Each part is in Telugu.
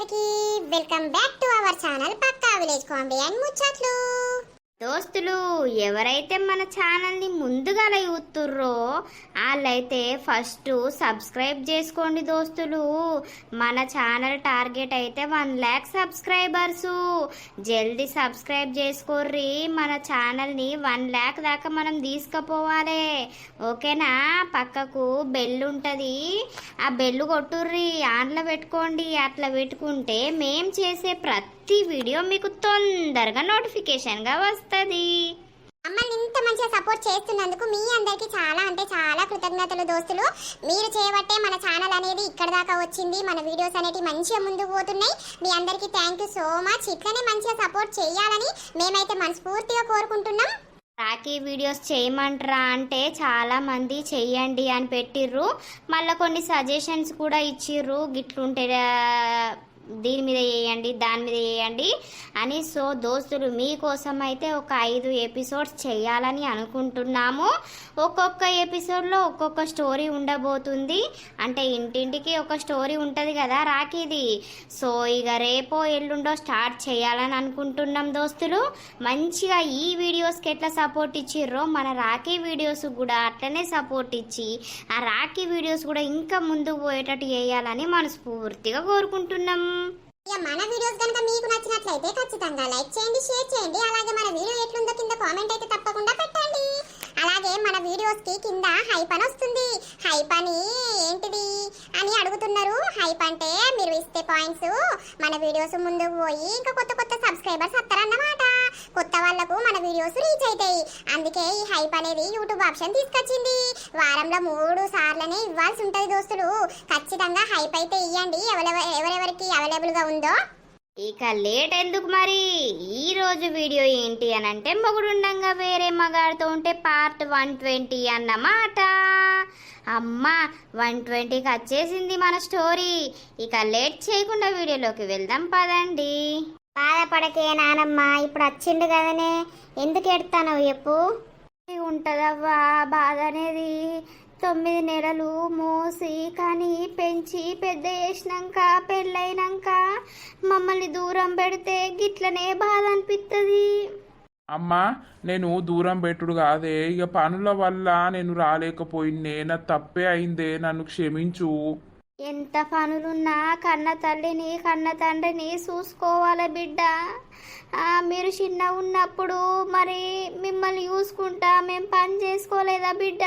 అందరికీ welcome back to our channel పక్కా విలేజ్ కామెడీ అండ్ ముచ్చట్లు. దోస్తులు ఎవరైతే మన ఛానల్ని ముందుగా చూస్తుర్రో వాళ్ళైతే ఫస్ట్ సబ్స్క్రైబ్ చేసుకోండి దోస్తులు. మన ఛానల్ టార్గెట్ అయితే 1 lakh సబ్స్క్రైబర్స్. జల్దీ సబ్స్క్రైబ్ చేసుకోర్రి. మన ఛానల్ని 1 lakh దాకా మనం తీసుకుపోవాలి. ఓకేనా? పక్కకు బెల్ ఉంటుంది, ఆ బెల్ కొట్టుర్రి, ఆన్లో పెట్టుకోండి. అట్లా పెట్టుకుంటే మేం చేసే ప్రతి వీడియో మీకు తొందరగా నోటిఫికేషన్గా వస్తుంది. మమ్మల్ని ఇంత మంచిగా సపోర్ట్ చేస్తున్నందుకు మీ అందరికీ చాలా అంటే చాలా కృతజ్ఞతలు దోస్తులు. మీరు చేయబట్టే మన ఛానల్ అనేది ఇక్కడ దాకా వచ్చింది. మన వీడియోస్ అనేవి మంచిగా ముందుకు పోతున్నాయి. మీ అందరికీ థ్యాంక్ యూ సో మచ్. ఇట్లనే మంచిగా సపోర్ట్ చేయాలని మేమైతే మనస్ఫూర్తిగా కోరుకుంటున్నాం. రాఖీ వీడియోస్ చేయమంటారా అంటే చాలా మంది చెయ్యండి అని పెట్టిర్రు. మళ్ళీ కొన్ని సజెషన్స్ కూడా ఇచ్చిర్రు, గిట్లుంటే దీని మీద వేయండి, దాని మీద వేయండి అని. సో దోస్తులు మీకోసం అయితే ఒక 5 ఎపిసోడ్స్ చేయాలని అనుకుంటున్నాము. ఒక్కొక్క ఎపిసోడ్లో ఒక్కొక్క స్టోరీ ఉండబోతుంది. అంటే ఇంటింటికి ఒక స్టోరీ ఉంటుంది కదా రాఖీది. సో ఇక రేపో ఎల్లుండో స్టార్ట్ చేయాలని అనుకుంటున్నాం దోస్తులు. మంచిగా ఈ వీడియోస్కి ఎట్లా సపోర్ట్ ఇచ్చిర్రో మన రాఖీ వీడియోస్ కూడా అట్లనే సపోర్ట్ ఇచ్చి ఆ రాఖీ వీడియోస్ కూడా ఇంకా ముందుకు పోయేటట్టు చేయాలని మనస్ఫూర్తిగా కోరుకుంటున్నాం. ఇక మన వీడియోస్ కనుక మీకు నచ్చినట్లయితే ఖచ్చితంగా లైక్ చేయండి, షేర్ చేయండి. అలాగే మన వీడియో ఎట్లుందో కింద కామెంట్ అయితే తప్పకుండా పెట్టండి. అలాగే మన వీడియోస్ కి కింద హైప్ అని వస్తుంది. హైప్ అని ఏంటిది అని అడుగుతున్నారు. హైప్ అంటే మీరు ఇస్తే పాయింట్స్ మన వీడియోస్ ముందుకు పోయి ఇంకా కొత్త కొత్త సబ్స్క్రైబర్స్ వస్తారన్నమాట. కొత్త వాళ్ళకు మన వీడియోస్ రీచ్ అవుతాయి. అందుకే ఈ హైప్ అనేది యూట్యూబ్ ఆప్షన్ తీసుకొచ్చింది. వారంలో 3 సార్లనే ఇవ్వాల్సి ఉంటుంది దోస్తులు. ఖచ్చితంగా హైప్ అయితే ఇవ్వండి ఎవరెవరికి అవైలబుల్ గా ఉందో. ఇక లేట్ ఎందుకు మరి, ఈ రోజు వీడియో ఏంటి అని అంటే మొగుడుండంగా వేరే మగాడితో ఉంటే పార్ట్ 120 అన్నమాట. అమ్మ 120కి వచ్చేసింది మన స్టోరీ. ఇక లేట్ చేయకుండా వీడియోలోకి వెళ్దాం పదండి. బాధపడకే నానమ్మ, ఇప్పుడు వచ్చిండు కదనే, ఎందుకు ఎడతానవు చెప్పు. ఉంటదవ్వా బాధ అనేది. 9 నెలలు మోసి కానీ పెంచి పెద్ద చేసినాక పెళ్ళైనాక మమ్మల్ని దూరం పెడితే గిట్లనే బాధ అనిపిస్తుంది. అమ్మా, నేను దూరం పెట్టుడు కాదే, ఇక పనుల వల్ల నేను రాలేకపోయిందే. నా తప్పే అయిందే, నన్ను క్షమించు. ఎంత పనులున్నా కన్న తల్లిని కన్న తండ్రిని చూసుకోవాలి బిడ్డ. మీరు చిన్న ఉన్నప్పుడు మరి మిమ్మల్ని చూసుకుంటా మేము పని చేసుకోలేదా బిడ్డ?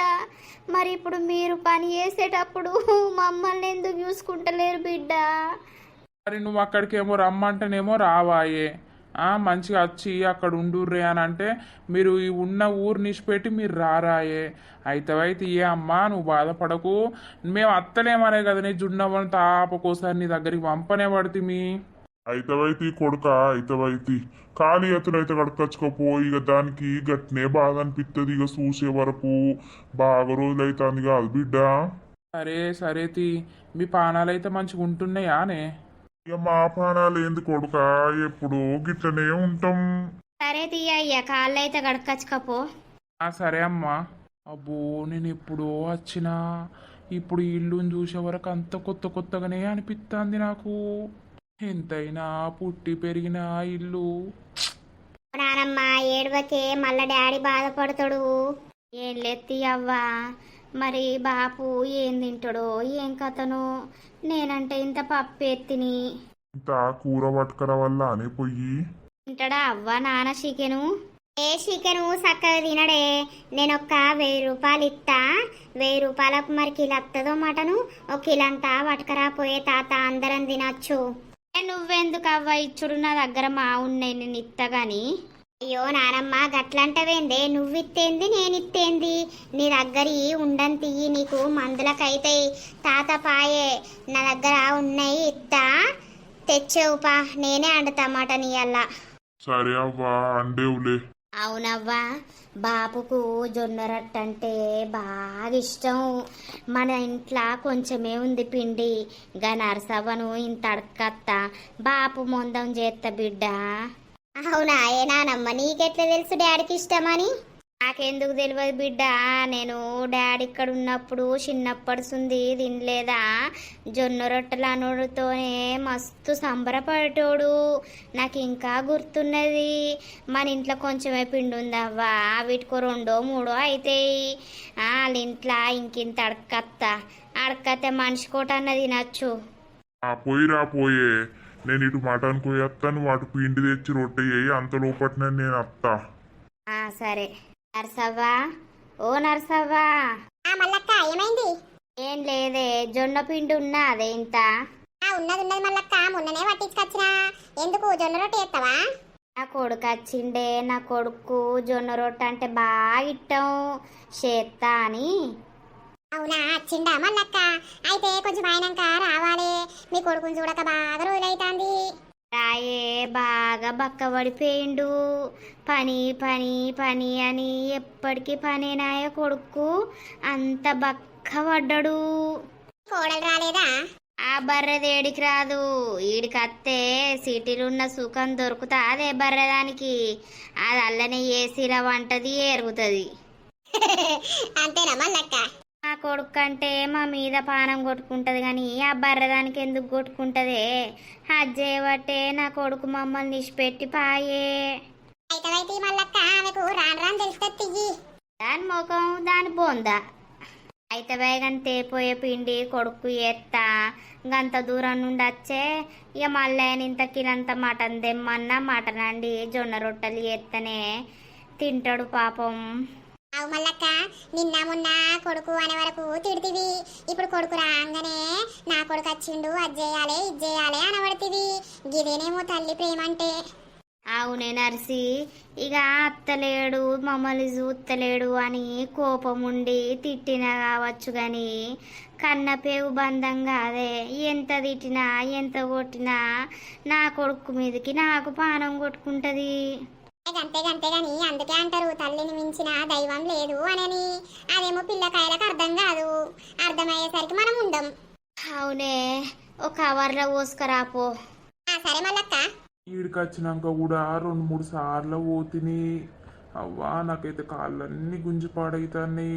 మరి ఇప్పుడు మీరు పని చేసేటప్పుడు మమ్మల్ని ఎందుకు చూసుకుంటలేరు బిడ్డ? మరి నువ్వు అక్కడికేమో రమ్మంటేనేమో రావాయే. మంచిగా వచ్చి అక్కడ ఉండుర్రే అని అంటే మీరు ఈ ఉన్న ఊరు నిష్పెట్టి మీరు రారాయే. అయితే ఏ అమ్మా, నువ్వు బాధపడకు. మేము అత్తలేమనే కదా నీ జున్నవని తాపకోసారి నీ దగ్గరికి పంపనే పడుతుంది. అయితవైతి కొడుక, అయితవైతి ఖాళీ ఎత్తులైతే కడకచ్చుకోపో. ఇక దానికి గట్నే బాధ అనిపిస్తుంది. ఇక చూసే వరకు బాగా రోజులైతుంది కాదు బిడ్డ. సరే తీ, మీ పానాలైతే మంచిగా ఉంటున్నాయానే? ఇక మా పానాలు ఏంది కొడుక, ఎప్పుడు గిట్లనే ఉంటాం. సరే తీయ్య, కాళ్ళు అయితే గడకచ్చుకపో. సరే అమ్మా. అబ్బో, నేను ఎప్పుడో వచ్చినా, ఇప్పుడు ఇల్లుని చూసే వరకు అంత కొత్తగానే అనిపిస్తుంది నాకు. ఎంతైనా పుట్టి పెరిగిన ఇల్లు. నానమ్మ ఏడవకే, మళ్ళా డాడీ బాధపడతాడు. ఏం లెత్తి అవ్వా, మరి బాపు ఏం తింటాడో ఏం కథనో. నేనంటే ఇంత పప్పు ఎత్తిని ఇంత కూర పట్టుకర వల్ల అనే పొయ్యి తింటాడా అవ్వా నాన్న చికెను? ఏ చికెను చక్కగా తినడే. నేను ఒక 1000 రూపాయలు ఇస్తా. 1000 రూపాయలకు మరి కిలో వస్తుందో మటను. ఒక కిలంతా పట్టుకరా పోయే తాత, అందరం తినచ్చు. నువ్వెందుకు అవ్వ ఇచ్చుడు, నా దగ్గర మా ఉన్నాయి, నేను ఇత్తగాని. అయ్యో నానమ్మ, గట్లంటవేందే? నువ్విత్తేంది నేనిత్తేంది? నీ దగ్గర ఉండంతి, నీకు మందులకైతే తాత పాయే. నా దగ్గర ఉన్నాయి, ఇత్తా, తెచ్చేవుపా. నేనే అండుతా మటన్ ఇయ్యాల. సరే అవ్వా, అండేవులే. అవునవ్వా, బాపుకు జొన్న రొట్టె అంటే బాగా ఇష్టం. మన ఇంట్లో కొంచెమే ఉంది పిండి, గా నరసవ్వను ఇంత అడకత్తా బాపు మొందం చేస్తా బిడ్డ. అవునా? ఏ నానమ్మ, నీకెట్లా తెలుసు డాడీకి ఇష్టమని? నాకెందుకు తెలియదు బిడ్డ, నేను డాడీ ఇక్కడ ఉన్నప్పుడు చిన్నప్పటిసుంది తినలేదా, జొన్న రొట్టెలు అనుడితోనే మస్తు సంబరపడేటోడు. నాకు ఇంకా గుర్తున్నది. మన ఇంట్లో కొంచెమే పిండి ఉందవ్వా, వీటికో 2 3 అవుతాయి. వాళ్ళ ఇంట్లో ఇంకింత అడకత్తే మనిషి కోటన్న తినచ్చు. పోయిరా పోయే, నేను ఇటు మటన్ కోయత్తాను, వాటి పిండి తెచ్చి రొట్టె చేయి, అంత లోపట్నే నేను అత్తా. సరే. నర్సవ్వా, ఓ నర్సవ్వా. మల్లక్క ఏమైంది? ఏం లేదే, జొన్న పిండి ఉన్నా అదే ఇంత. ఉన్నది మల్లక్క, మొన్ననే పట్టించుకొచ్చినా. ఎందుకు జొన్న రొట్టె చేస్తావా? నా కొడుకు వచ్చిండే, నా కొడుకు జొన్న రొట్టె అంటే బాగా ఇష్టం, చేత్తా అని. అవునా, వచ్చిండా మల్లక్క? అయితే కొంచెం అయినాక రావాలి. మీ కొడుకుని చూడక బాగా రోజులైతాంది. రాయే బాగా బక్కబడిపోయిండు. పని పని పని అని ఎప్పటికీ పనేనాయ కొడుకు, అంత బక్కబడ్డాడు. కోడలు రాలేదా? ఆ బర్రెదేడికి రాదు, ఈడికత్తే సిటీలో ఉన్న సుఖం దొరుకుతా అదే బర్రెదానికి. అది అల్లనే ఏసీల వంటది ఎరుగుతుంది. అంతేనా మల్లక్క? నా కొడుకు అంటే మా మీద పానం కొట్టుకుంటది కానీ ఆ బర్రెదానికి ఎందుకు కొట్టుకుంటదే? అజ్జేయబట్టే నా కొడుకు మమ్మల్ని ఇచ్చిపెట్టి పాయే. అయితే మల్లక్క ఆమెకు రాను రాను తెలుస్తుంది. దాని ముఖం దాని బొందా. అయితే వేగం తేపోయే పిండి కొడుకు ఎత్తా, గంత దూరం నుండి వచ్చే ఇక మళ్ళీ ఇంత కిలంత మటన్ తెమ్మన్నా మటన్ అండి జొన్న రొట్టెలు ఎత్తనే తింటాడు పాపం. అవు మల్లక్క, నిన్న మొన్న కొడుకు అనే వరకు తిడుతుంది. ఇప్పుడు కొడుకు రాగానే నా కొడుకు వచ్చిండు, అది చేయాలి ఇది చేయాలి అనబడుతుంది. గిదేనేమో తల్లి ప్రేమ అంటే. అవునే నర్సి, ఇక అత్తలేడు మమ్మల్ని చూస్తలేడు అని కోపం ఉండి తిట్టినా కావచ్చు కానీ కన్నపేవు బంధం కాదే. ఎంత తిట్టినా ఎంత కొట్టినా నా కొడుకు మీదకి నాకు పానం కొట్టుకుంటది. గంతే గాని అందుకే అంటారు తల్లిని మించిన దైవం లేదు అని. అదేమో పిల్లకాయలకు అర్థం కాదు, అర్థమయ్యేసరికి మనం ఉండం. అవునే, ఒక కవర్లో పోసుకరాపో. సరే మల్లక్క. ఈడికి వచ్చినాక కూడా 2 3 సార్లు పోతిని. అవ్వా నాకైతే కాళ్ళన్నీ గుంజి పాడైతాయి.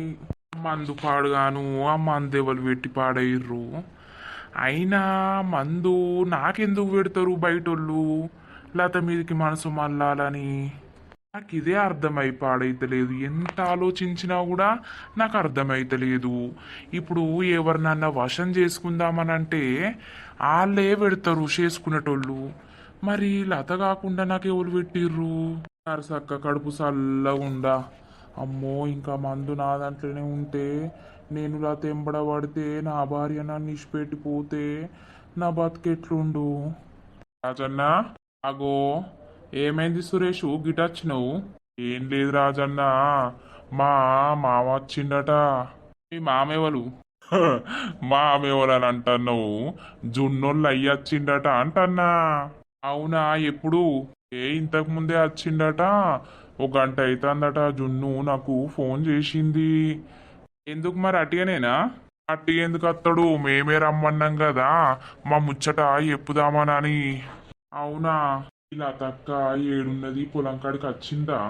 మందు పాడుగాను, ఆ మందు ఎవరు పెట్టి పాడయ్యర్రు. అయినా మందు నాకెందుకు పెడతారు బయటోళ్ళు? లత మీదకి మనసు మళ్ళాలని నాకు ఇదే అర్థమై పాడైతలేదు. ఎంత ఆలోచించినా కూడా నాకు అర్థమైతలేదు. ఇప్పుడు ఎవరినన్నా వశం చేసుకుందామనంటే వాళ్ళే పెడతారు చేసుకునేటోళ్ళు. మరి లత కాకుండా నాకు ఎవరు పెట్టిర్రు? సక్క కడుపు చల్లగుండా. అమ్మో, ఇంకా మందు నా దాంట్లోనే ఉంటే నేను లత ఎంబడబడితే నా భార్య నన్ను ఇచ్చిపెట్టిపోతే నా బతికెట్లుండు? రాజన్న, అగో ఏమైంది సురేష్ గిటచ్చినావు? ఏం లేదు రాజన్న, మా మామ వచ్చిండట. మీ మామేవలు? మామేవలు అని అంటున్నావు? జున్నోళ్ళు అయ్యొచ్చిండట అంటన్నా. అవునా, ఎప్పుడు? ఇంతకు ముందే వచ్చిండట, 1 గంట అవుతుందట. జున్ను నాకు ఫోన్ చేసింది. ఎందుకు మరి అట్టిగానేనా? అట్టిగా ఎందుకు వస్తాడు? మేమే రమ్మన్నాం కదా మా ముచ్చట చెప్పుదామనని. అవునా, ఇలా తక్క ఏడున్నది పొలం కాడికి వచ్చిందా?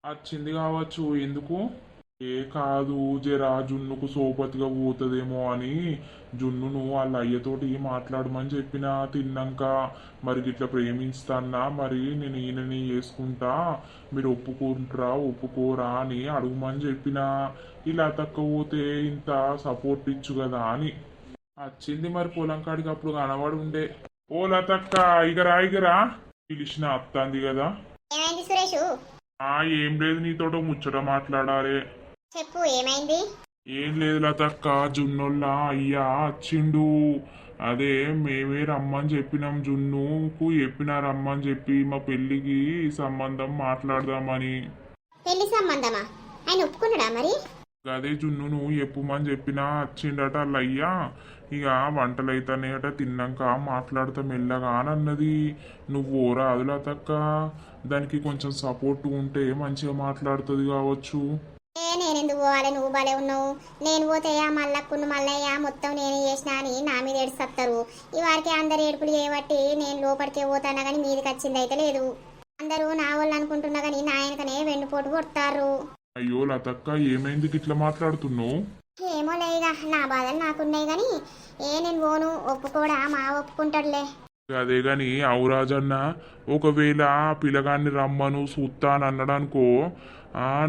వచ్చింది కావచ్చు. ఎందుకు? కాదు, జరా జున్నుకు సోపతిగా పోతుందేమో అని జున్నును వాళ్ళ అయ్యతోటి మాట్లాడమని చెప్పిన. తిన్నాక మరి గిట్లా ప్రేమిస్తానా, మరి నేను ఈయనని చేసుకుంటా, మీరు ఒప్పుకుంటారా ఒప్పుకోరా అని అడుగుమని చెప్పిన. ఇలా తక్క పోతే ఇంత సపోర్ట్ ఇచ్చు కదా అని వచ్చింది. మరి పొలం కాడికి అప్పుడు కనబడి ఉండే. ఓ లతక్క, ఇగరా పిలిచిన అత్తంది కదా. ఏమైంది సురేషు? ఏం లేదు, నీతోట ముచ్చట మాట్లాడాలి. చెప్పు, ఏమైంది? ఏం లేదు లతక్క, జున్నోళ్ళ అయ్యా వచ్చిండు. అదే మేమే రమ్మని చెప్పినాం, జున్నుకు చెప్పినా రమ్మని చెప్పి మా పెళ్ళికి సంబంధం మాట్లాడదామని. పెళ్లి సంబంధమా? ఆయన ఒప్పుకున్నాడా మరి? అదే జున్నును ఎప్పుమని చెప్పినా వచ్చిండట అల్లయ్యా. ఇక వంటలు అయితేనేట తిన్నాక మాట్లాడతా మెల్లగా అని అన్నది. నువ్వు ఓరా అదులా తక్క, దానికి కొంచెం సపోర్ట్ ఉంటే మంచిగా మాట్లాడుతుంది కావచ్చు. నేనెందుకు పోవాలి? నువ్వు బాలే ఉన్నావు. నేను పోతేయా మల్లక్కును మల్లయ్య మొత్తం నేనే చేసినా అని నా మీద ఏడుస్తారు. ఈ వారికి అందరు ఏడుపులు చేయబట్టి నేను లోపలికే పోతానా కానీ మీదకి వచ్చింది అయితే లేదు. అందరూ నా వాళ్ళు అనుకుంటున్నా కానీ నా ఆయనకనే వెన్నుపోటు కొడతారు. అయ్యో లతక్క ఏమైంది గిట్లా మాట్లాడుతున్నావు? ఏమో లేగా నా బాధలు నాకున్నాయి కానీ నేను పోను, ఒప్పుకోడా మా ఒప్పుకుంటాడులే. అదే గాని అవురాజన్న, ఒకవేళ ఆ పిల్లగాన్ని రమ్మను సూత్తా అని అన్నాడనుకో,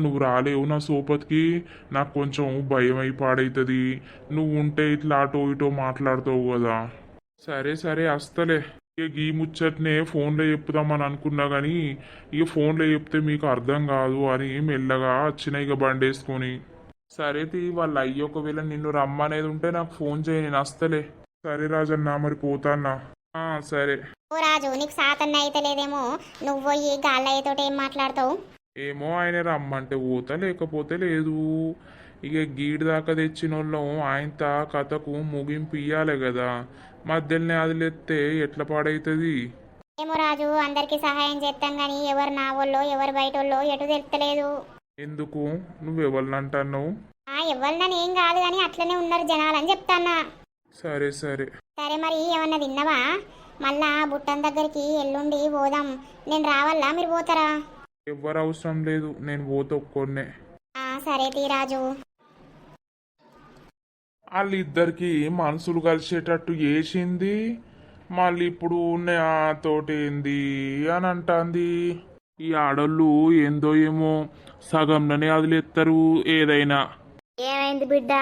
నువ్వు రాలేవు నా సోపతికి, నాకు కొంచెం భయం అయి పాడైతుంది. నువ్వు ఉంటే ఇట్లా అటో ఇటో మాట్లాడతావు కదా. సరే సరే వస్తలే. ఇక ఈ ముచ్చట్నే ఫోన్లో చెప్పుదామని అనుకున్నా కానీ ఇక ఫోన్లో చెప్తే మీకు అర్థం కాదు అని మెల్లగా వచ్చిన ఇక బండేసుకొని. సరే తీ, వాళ్ళ అయ్యి ఒకవేళ నిన్ను రమ్మనేది ఉంటే నాకు ఫోన్ చేయి, నేను వస్తలే. సరే రాజన్న, మరి పోతాన్నా. సరే. ఓ రాజు, నీకు సాతన్న అయితే లేదేమో, నువ్వు పోయి గాళ్ళయ్యతోటి ఏం మాట్లాడతావు? ఏమో ఆయన రమ్మంటే పోతా, లేకపోతే లేదు. ఇక గీడి దాకా తెచ్చిన వాళ్ళం ఆయనత కథకు ముగింపు ఇయ్యాలి కదా. మధ్యలోనే అదిలేస్తే ఎట్లా పాడైతుంది? ఏమో రాజు, అందరికి సహాయం చేస్తాం గాని ఎవరు నా వాళ్ళో ఎవరు బయట వాళ్ళో ఎటు తెలుస్తలేదు. ఎందుకు? నువ్వెవరినంటున్నావు? ఎవరినని ఏం కాదు కానీ అట్లనే ఉన్నారు జనాలు అని చెప్తాన్నా. సరే సరే. సరే, మరి ఏమన్నా తిన్నావా? మళ్ళా బుట్టన్ దగ్గరికి ఎల్లుండి పోదాం. నేను రావాలా, మీరు పోతారా? ఎవ్వరు అవసరం లేదు, నేను పోతే ఒక్కొన్నే. సరే తీ రాజు. వాళ్ళిద్దరికి మనసులు కలిసేటట్టు చేసింది, మళ్ళీ ఇప్పుడు తోటి ఏంది అని అంటాంది. ఈ ఆడోళ్ళు ఏందో ఏమో సగంలోనే వదిలేస్తారు ఏదైనా. ఏమైంది బిడ్డ,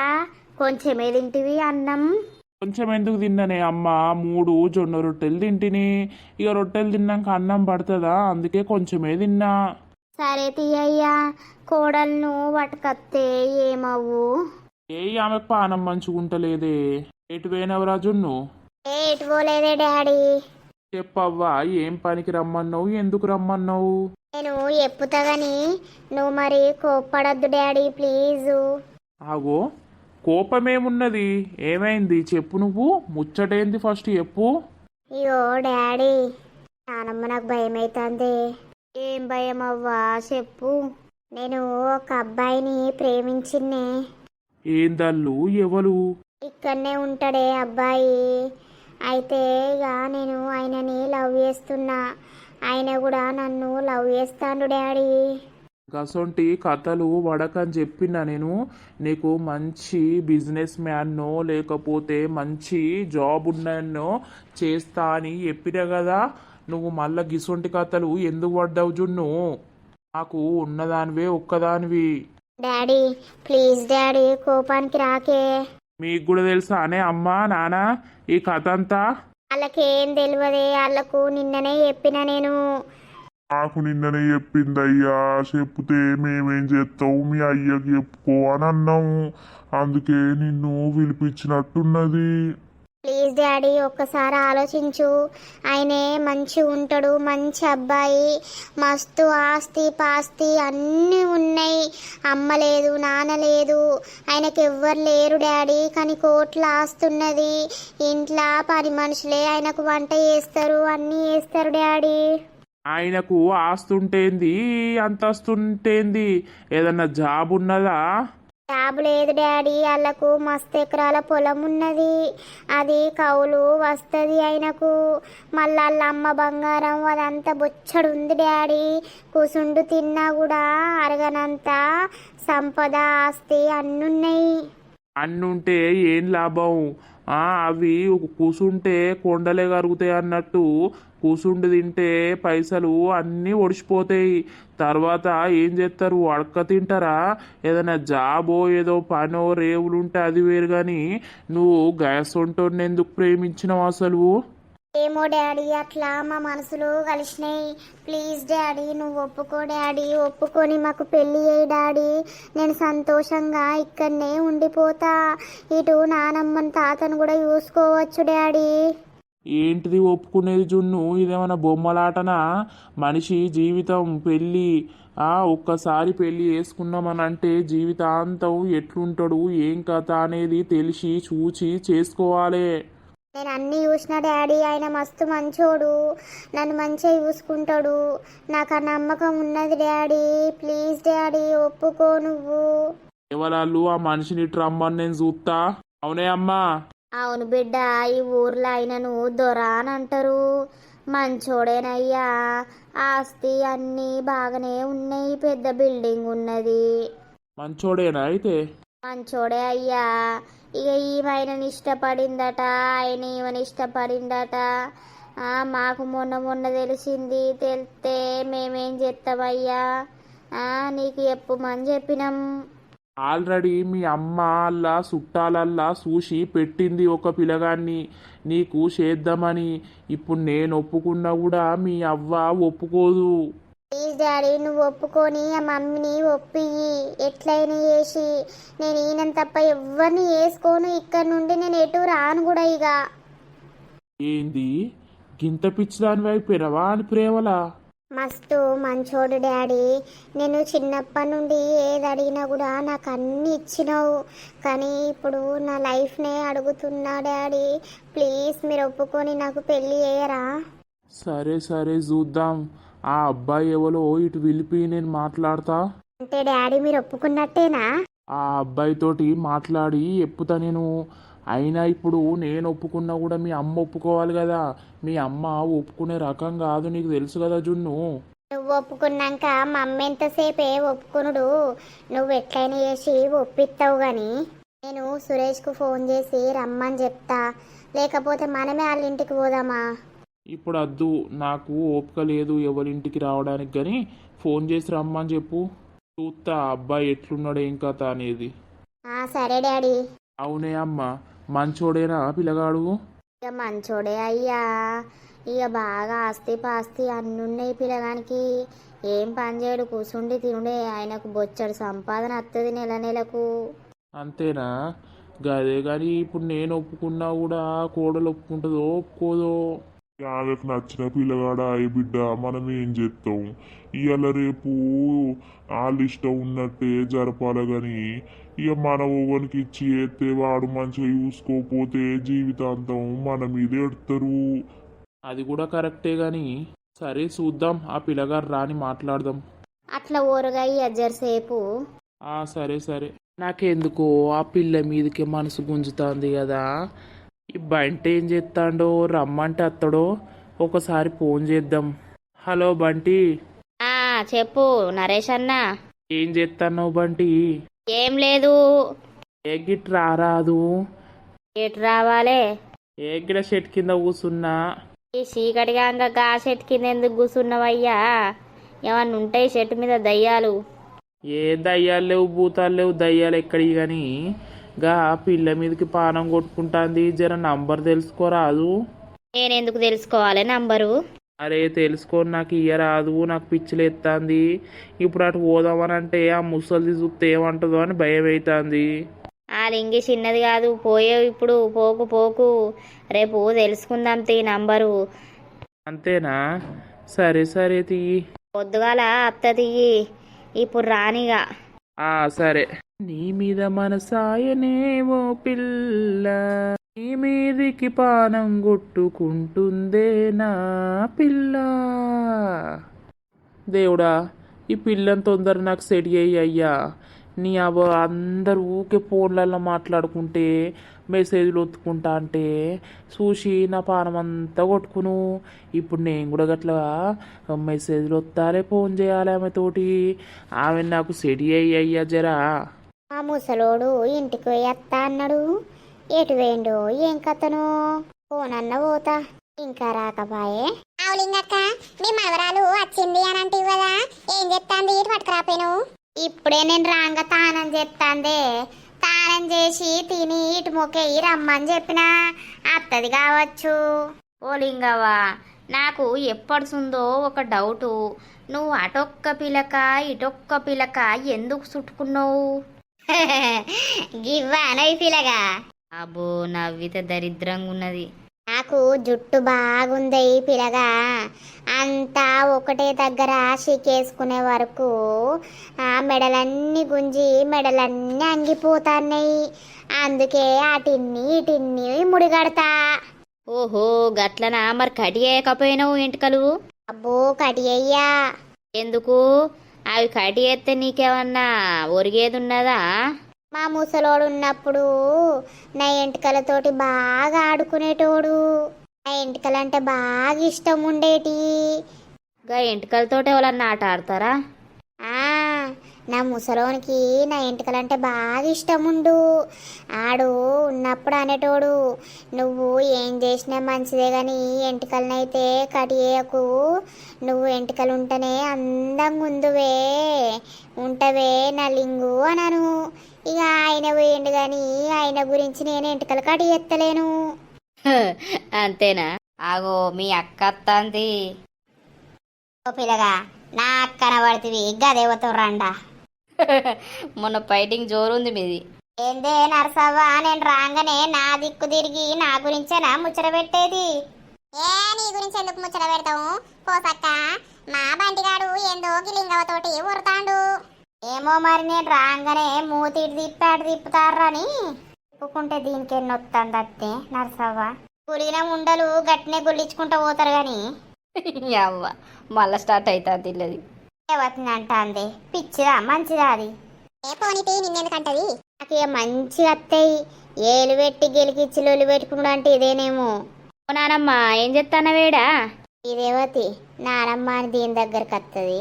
కొంచెమే తింటివి అన్నం? కొంచెం ఎందుకు తిన్నానే అమ్మ, 3 జొన్న రొట్టెలు తింటిని. ఇక రొట్టెలు తిన్నాక అన్నం పడుతుందా, అందుకే కొంచెమే తిన్నా. సరే తీయ్యా, కోడలను పట్టుకత్తే ఏమవ్వు? ఆమెకు పానం మంచుకుంటలేదే. ఎటు పోయినవరా జున్ను? ఎటు పోలేదే డాడీ. చెప్పవ్వా, ఏం పనికి రమ్మన్నావు, ఎందుకు రమ్మన్నావు? నేను ఎప్పుతా గాని నువ్వు మరి కోప్పడద్దు డాడీ ప్లీజు. ఆగో, కోపమేమున్నది, ఏమైంది చెప్పు, నువ్వు ముచ్చటేంది ఫస్ట్ చెప్పు. అయ్యో డాడీ, నానమ్మ నాకు భయం అవుతుంది. ఏం భయం అవ్వా, చెప్పు. నేను ఒక అబ్బాయిని ప్రేమించిన్నే. ఏందల్లు, ఎవరు? ఇక్కడనే ఉంటాడే అబ్బాయి. అయితే ఇక నేను ఆయనని లవ్ చేస్తున్నా, ఆయన కూడా నన్ను లవ్ చేస్తాడు డాడీ. గసొంటి కథలు వడకని చెప్పిన నేను నీకు. మంచి బిజినెస్ మ్యాన్నో లేకపోతే మంచి జాబ్ ఉన్నాయన్నో చేస్తా అని చెప్పిన కదా. నువ్వు మళ్ళా గిసొంటి కథలు ఎందుకు పడ్డావు జున్ను? నాకు ఉన్నదానివే ఒక్కదానివి. డాడీ ప్లీజ్ డాడీ, కోపానికి రాకే. మీకు కూడా తెలుసా అనే అమ్మా నాన్న ఈ కథ అంతా? వాళ్ళకేం తెలియదే, వాళ్ళకు నిన్ననే చెప్పిన నేను. నాకు నిన్ననే చెప్పిందయ్యా, చెప్తే మేమేం చేస్తావు, మీ అయ్యకి చెప్పుకో అని అన్నాము. అందుకే నిన్ను పిలిపించినట్టున్నది. ప్లీజ్ డాడీ, ఒక్కసారి ఆలోచించు. ఆయనే మంచి ఉంటాడు, మంచి అబ్బాయి, మస్తు ఆస్తి పాస్తి అన్నీ ఉన్నాయి. అమ్మ లేదు, నాన్న లేదు, ఆయనకు ఎవ్వరు లేరు డాడీ. కానీ కోట్ల ఆస్తున్నది. ఇంట్లో పని మనుషులే ఆయనకు వంట చేస్తారు, అన్నీ చేస్తారు డాడీ. ఆయనకు ఆస్తుంటేంది అంతస్తుంటేంది, ఏదన్నా జాబ్ ఉన్నదా? జాబ్ లేదు డాడీ, వాళ్ళకు మస్తు ఎకరాల పొలం ఉన్నది, అది కౌలు వస్తుంది ఆయనకు. మళ్ళీ వాళ్ళ అమ్మ బంగారం అదంతా బొచ్చడు ఉంది డాడీ. కూసుండు తిన్నా కూడా అరగనంత సంపద ఆస్తి అన్నున్నాయి. అన్నుంటే ఏం లాభం? అవి కూసుంటే కొండలే కరుగుతాయి అన్నట్టు, కూసుండి తింటే పైసలు అన్నీ ఒడిచిపోతాయి. తర్వాత ఏం చేస్తారు, అడక్క తింటారా? ఏదైనా జాబో ఏదో పనో రేవులుంటే అది వేరు, కానీ నువ్వు గ్యాస్ వంటోని ఎందుకు ప్రేమించినావు అసలు? ఏమో డాడీ, అట్లా మా మనసులు కలిసినాయి. ప్లీజ్ డాడీ, నువ్వు ఒప్పుకో డాడీ, ఒప్పుకొని మాకు పెళ్ళి అయ్యి డాడీ. నేను సంతోషంగా ఇక్కడనే ఉండిపోతా, ఇటు నానమ్మని తాతను కూడా చూసుకోవచ్చు డాడీ. ఏంటిది ఒప్పుకునేది జున్ను? ఇదేమన్నా బొమ్మలాటనా? మనిషి జీవితం పెళ్ళి. ఒక్కసారి పెళ్ళి వేసుకున్నామని అంటే జీవితాంతం ఎట్లుంటాడు ఏం కథ అనేది తెలిసి చూచి చేసుకోవాలి. నేను అన్నీ చూసిన డాడీ, ఆయన మస్తు మంచోడు, నన్ను మంచిగా చూసుకుంటాడు, నాకు ఆ నమ్మకం ఉన్నది డాడీ. ప్లీజ్ డాడీ, ఒప్పుకో నువ్వు. ఎవరాళ్ళు ఆ మనిషిని రమ్మని నేను చూస్తా. అవునే అమ్మా? అవును బిడ్డ, ఈ ఊర్లో ఆయనను దొర అని అంటారు. మంచోడేనయ్యా, ఆస్తి అన్నీ బాగానే ఉన్నాయి, పెద్ద బిల్డింగ్ ఉన్నది. మంచోడేనా అయితే? మంచోడే అయ్యా. ఇక ఈమెను ఇష్టపడిందట, ఆయన ఈమెను ఇష్టపడిందట. మాకు మొన్న మొన్న తెలిస్తే మేమేం చేస్తామయ్యా? నీకు చెప్పమని చెప్పినాం. ఆల్రెడీ మీ అమ్మ అల్లా చుట్టాలల్లా చూసి పెట్టింది ఒక పిల్లగాన్ని నీకు చేద్దామని. ఇప్పుడు నేను ఒప్పుకున్నా కూడా మీ అవ్వ ఒప్పుకోదు. ప్లీజ్ డాడీ, నువ్వు ఒప్పుకొని ఆ మమ్మీని ఒప్పియి, ఎట్లయినా చేసి. నేను ఈయన తప్ప ఎవరిని వేసుకోను, ఇక్కడ నుండి నేను ఎటు రాను కూడా. ఇక ఏంది గింత పిచ్చిదాని అయిపోయినవా అని ప్రేమలా? మస్తు మంచోడు డాడీ. నేను చిన్నప్పటి నుండి ఏది అడిగినా కూడా నాకు అన్ని ఇచ్చినావు, కానీ ఇప్పుడు నా లైఫ్నే అడుగుతున్నా డాడీ. ప్లీజ్ మీరు ఒప్పుకొని నాకు పెళ్ళి చేయరా? సరే సరే చూద్దాం. ఆ అబ్బాయి ఎవరో ఇటు పిలిపి నేను మాట్లాడతా. అంటే డాడీ మీరు ఒప్పుకున్నట్టేనా? ఆ అబ్బాయితోటి మాట్లాడి ఎప్పుతా నేను. అయినా ఇప్పుడు నేను ఒప్పుకున్నా కూడా మీ అమ్మ ఒప్పుకోవాలి కదా. మీ అమ్మ ఒప్పుకునే రకం కాదు, నీకు తెలుసు కదా జున్ను. నువ్వు ఒప్పుకున్నాక మా అమ్మ ఎంతసేపే ఒప్పుకునుడు, నువ్వు ఎట్లయినా చేసి ఒప్పిస్తావు. కానీ నేను సురేష్కు ఫోన్ చేసి రమ్మని చెప్తా, లేకపోతే మనమే వాళ్ళ ఇంటికి పోదామా? ఇప్పుడు వద్దు, నాకు ఓపిక లేదు ఎవరింటికి రావడానికి. కానీ ఫోన్ చేసి రమ్మని చెప్పు, చూస్తా అబ్బాయి ఎట్లున్నాడు ఏం కథ అనేది. సరే డాడీ. అవునే అమ్మ, మంచోడేనా పిల్లగాడు? ఇక మంచోడే అయ్యా. ఇక బాగా ఆస్తి పాస్తి అన్నున్నాయి పిల్లగానికి. ఏం పని చేయడు, కూర్చుండి తినుడే. ఆయనకు బొచ్చడు సంపాదన వస్తుంది నెల నెలకు. అంతేనా? గదే కానీ ఇప్పుడు నేను ఒప్పుకున్నా కూడా కోడలు ఒప్పుకుంటుందో ఒప్పుకోదో? ఆమెకు నచ్చిన పిల్లగాడ అయ్యి బిడ్డ, మనం ఏం చేస్తాం? ఇవాళ రేపు వాళ్ళు ఇష్టం ఉన్నట్టే జరపాలి. కానీ ఇక మన ఓవనికి ఇచ్చి ఎత్తే వాడు మంచిగా చూసుకోకపోతే జీవితాంతం మన మీద ఎడతారు. అది కూడా కరెక్టే గాని సరే చూద్దాం, ఆ పిల్లగారు రాని మాట్లాడదాం. అట్లా ఊరగా అజ్జరసేపు. సరే సరే. నాకెందుకో ఆ పిల్ల మీదకే మనసు గుంజుతుంది కదా. ఈ బంటి ఏం చేస్తాడో, రమ్మంటే అత్తడో. ఒకసారి ఫోన్ చేద్దాం. హలో బంటి. చెప్పు నరేష్ అన్న. ఏం చేస్తున్నావు బంటి? ఏం లేదు. ఏ గిట్ రారాదు? ఎటు రావాలే? ఏ గిడ చెట్టు కింద కూర్చున్నా. ఈ చీకటిగా గా చెట్టు కింద ఎందుకు కూర్చున్నావయ్యా? ఏమన్నా ఉంటాయి చెట్టు మీద దయ్యాలు? ఏ దయ్యాలు లేవు, భూతాలు లేవు. దయ్యాలు ఎక్కడి కానీ గా పిల్ల మీదకి పానం కొట్టుకుంటాంది. జర నంబర్ తెలుసుకోరాదు? నేనెందుకు తెలుసుకోవాలి నంబరు? అరే తెలుసుకొని నాకు ఇయ్యరాదు, నాకు పిచ్చిలేస్తుంది. ఇప్పుడు అటు పోదామని అంటే ఆ ముసలిది చూస్తే ఏమంటుందో అని భయం అవుతుంది. ఆ లింగి చిన్నది కాదు, పోయేవు ఇప్పుడు. పోకు పోకు, రేపు తెలుసుకుందాం తీ నంబరు. అంతేనా? సరే సరే తీయి. పొద్దుగాల అత్త తీయి, ఇప్పుడు రానిగా. సరే. నీ మీద మనసాయనేవో పిల్ల, నీ మీదికి పానం కొట్టుకుంటుందే నా పిల్ల. దేవుడా, ఈ పిల్లని తొందర నాకు సెట్ అయ్యా. నీ అందరు ఊకే ఫోన్లలో మాట్లాడుకుంటే మెసేజ్లు ఒత్తుకుంటా అంటే చూసి నా పానం అంతా కొట్టుకును. ఇప్పుడు నేను కూడా గట్లా మెసేజ్లు వస్తాలే, ఫోన్ చేయాలి ఆమెతోటి. ఆమె నాకు సెట్ అయ్యా జరా. ఆ ముసలోడు ఇంటికి పోయేస్తా అన్నాడు, ఎటు వేయండు ఏం కథను? ఫోన్ అన్న పోతా, ఇంకా రాకపాయే. అవులింగక్క, మీ మనవరాలు వచ్చింది అని అంటే కదా, ఏం చెప్తాంది? ఇటు పట్టుకురాపోయాను. ఇప్పుడే నేను రాంగ తానం చేస్తాందే. తానం చేసి తిని ఇటు మొక్కేయి రమ్మని చెప్పిన అత్తది కావచ్చు. ఓ లింగవ్వా, నాకు ఎప్పడుసుందో ఒక డౌటు. నువ్వు అటొక్క పిలక ఇటొక్క పిలక ఎందుకు చుట్టుకున్నావు? గివ్వానై పిలగా. అబ్బో, నవ్వితే దరిద్రంగా ఉన్నది. నాకు జుట్టు బాగుంది పిలగా, అంతా ఒకటే దగ్గర షికేసుకునే వరకు ఆ మెడలన్నీ గుంజి మెడలన్నీ అంగిపోతాన్నాయి. అందుకే అటిన్ని ఇటిన్ని ముడిగడతా. ఓహో గట్లనా? మరి కటి వేయకపోయినావు ఎంటుకలు? అబ్బో కటి అయ్యా. ఎందుకు? అవి కటి వేస్తే నీకేమన్నా ఒరిగేది ఉన్నదా? మా ముసలోడు ఉన్నప్పుడు నా ఎంటుకలతోటి బాగా ఆడుకునేటోడు. ఆ ఎంటికలంటే బాగా ఇష్టం ఉండేటి. గా ఎంటికలతోటి ఎవరన్నా ఆట ఆడతారా? ఆ నా ముసలోనికి నా ఎంటికలంటే బాగా ఇష్టం ఉండు. ఆడు ఉన్నప్పుడు అనేటోడు, నువ్వు ఏం చేసినా మంచిదే కానీ ఎంటికలనైతే కడియేయకు, నువ్వు ఎంటికలు ఉంటేనే అందంగా ఉందువే, ఉంటవే నా లింగు అనను. ఇక ఆయన పోయిండు కానీ ఆయన గురించి నేను ఎంటికలు కడియెత్తలేను. అంతేనా? ఆగో మీ అక్క అత్తంది. ఓ పిల్లగా నా అక్కన పడుతుంది గదేవతో రండా. మొన్న ఫైటింగ్ జోరుంది మీది. ఏందే నరసవ్వ, నేను రాగానే నా దిక్కు తిరిగి నా గురించేనా ముచ్చట పెట్టేది? ఏ నీ గురించి ఎందుకు ముచ్చట పెడతావు కోసక్క? మా బంటిగాడు ఏందో గిలింగవతోటి ఉరతాండు. ఏమో మరి నేను రాగానే మూతి తిప్పాడు తిప్పుతారని తిప్పుకుంటే దీనికి ఎన్నొత్తాంది అత్తే నరసవ్వ. గులిన ఉండలు గట్టినే గుల్లించుకుంటూ పోతారు గాని అవ్వ మళ్ళా స్టార్ట్ అవుతుంది ఇల్లది. ఏవతుందంట అందే పిచ్చిదా మంచిదా అది? ఏ పోనీతి నిన్నెందుకంటది? నాకు ఇక మంచిగా అత్తయ్యి ఏలు పెట్టి గెలికిచ్చి లొల్లి పెట్టుకున్నాడు అంటే ఇదేనేమో. ఓ నానమ్మ ఏం చెప్తానవేడా? ఇదేవతి నానమ్మ అని దీని దగ్గరకు వస్తుంది.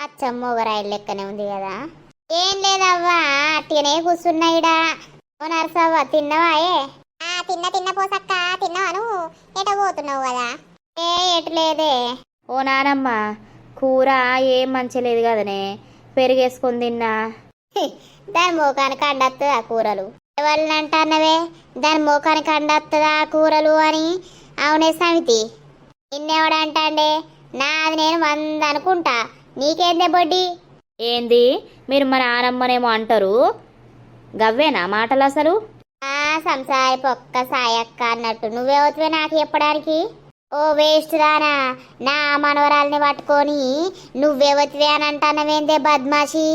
అచ్చమ్మ ఒక రైలు లెక్కనే ఉంది కదా. ఏం లేదవ్వా అట్టిగానే కూర్చున్నాయిడా. ఓ నరసవ్వ తిన్నవాయే? తిన్న పోసక్క తిన్నావా? నువ్వు ఎట పోతున్నావు కదా? ఏ ఎటు లేదే. ఓ నానమ్మ కూర ఏం మంచిగా లేదు కదనే, పెరిగేసుకొని తిన్నా. దాని మోకానికి అండొస్తుందా కూరలు? ఎవరిని అంటున్నవే దాని మోకానికి అండొస్తుందా కూరలు అని? అవునే సమితి, నిన్నెవడంటే నాది నేను 100 అనుకుంటా, నీకేందే బొడ్డి? ఏంది మీరు మా నానమ్మనేమో అంటారు, గవ్వేనా మాటలు అసలు? సంసారి పొక్క సాయక్క అన్నట్టు నువ్వేవతువే నాకు చెప్పడానికి? ఓ వేస్ట్ దానా, నా మనవరాల్ని పట్టుకొని నువ్వెవతివే అని అంటానవేందే బద్మాషి?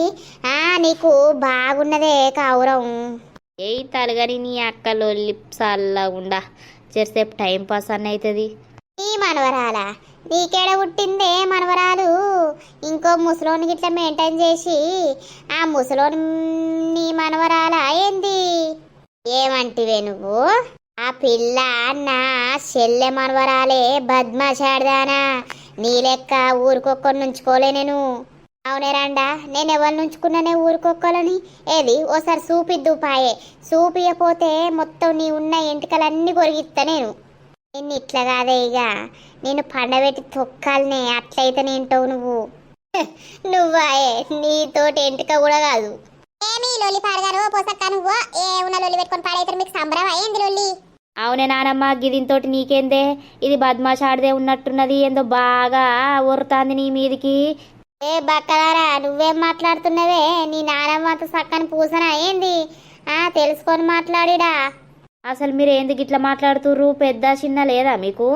నీకు బాగున్నదే కావురం. ఏ తలగని నీ అక్క లొల్లి చల్లగుండా చేసేపు టైం పాస్ అన్న అవుతుంది. నీ మనవరాలా? నీకేడ పుట్టిందే మనవరాలు? ఇంకో ముసలోని గిట్లా మెయింటైన్ చేసి ఆ ముసలోని నీ మనవరాలా ఏంది? ఏమంటివే నువ్వు? ఆ పిల్ల నా చెల్లె మనవరాలే బద్మాషాడదానా. నీ లెక్క ఊరికొక్కరు నుంచుకోలే నేను. అవునే రండా, నేను ఎవరు నుంచుకున్నానే ఊరికొక్కలని? ఏది ఓసారి చూపిద్దు పాయే, చూపియపోతే మొత్తం నీ ఉన్న ఎంటికలన్నీ కొరిగిస్తా నేను. నిన్ను ఇట్లా కాదే ఇక నేను పండబెట్టి తొక్కాలనే, అట్లయితే నేంటావు నువ్వు. నువ్వాయే నీతోటి ఎంటిక కూడా కాదు. ఏమి లొల్లి పాడగారు పోసక్క, నువ్వు ఏ ఉన్న లొల్లి పెట్టుకొని పాడైతే మీకు సంబరం అయ్యింది లొల్లి. అవునే నానమ్మ గిదింతోటి నీకేందే, ఇది బద్మాష్ ఆడదే ఉన్నట్టున్నది, ఏందో బాగా ఒరుతాంది నీ మీదికి. ఏ బక్కదారా నువ్వేం మాట్లాడుతున్నావే? నీ నానమ్మ అంత సక్కని పూసనా ఏంది? తెలుసుకొని మాట్లాడిడా. అసలు మీరు ఏంది గిట్లా మాట్లాడుతుర్రు? పెద్ద చిన్న లేదా మీకు?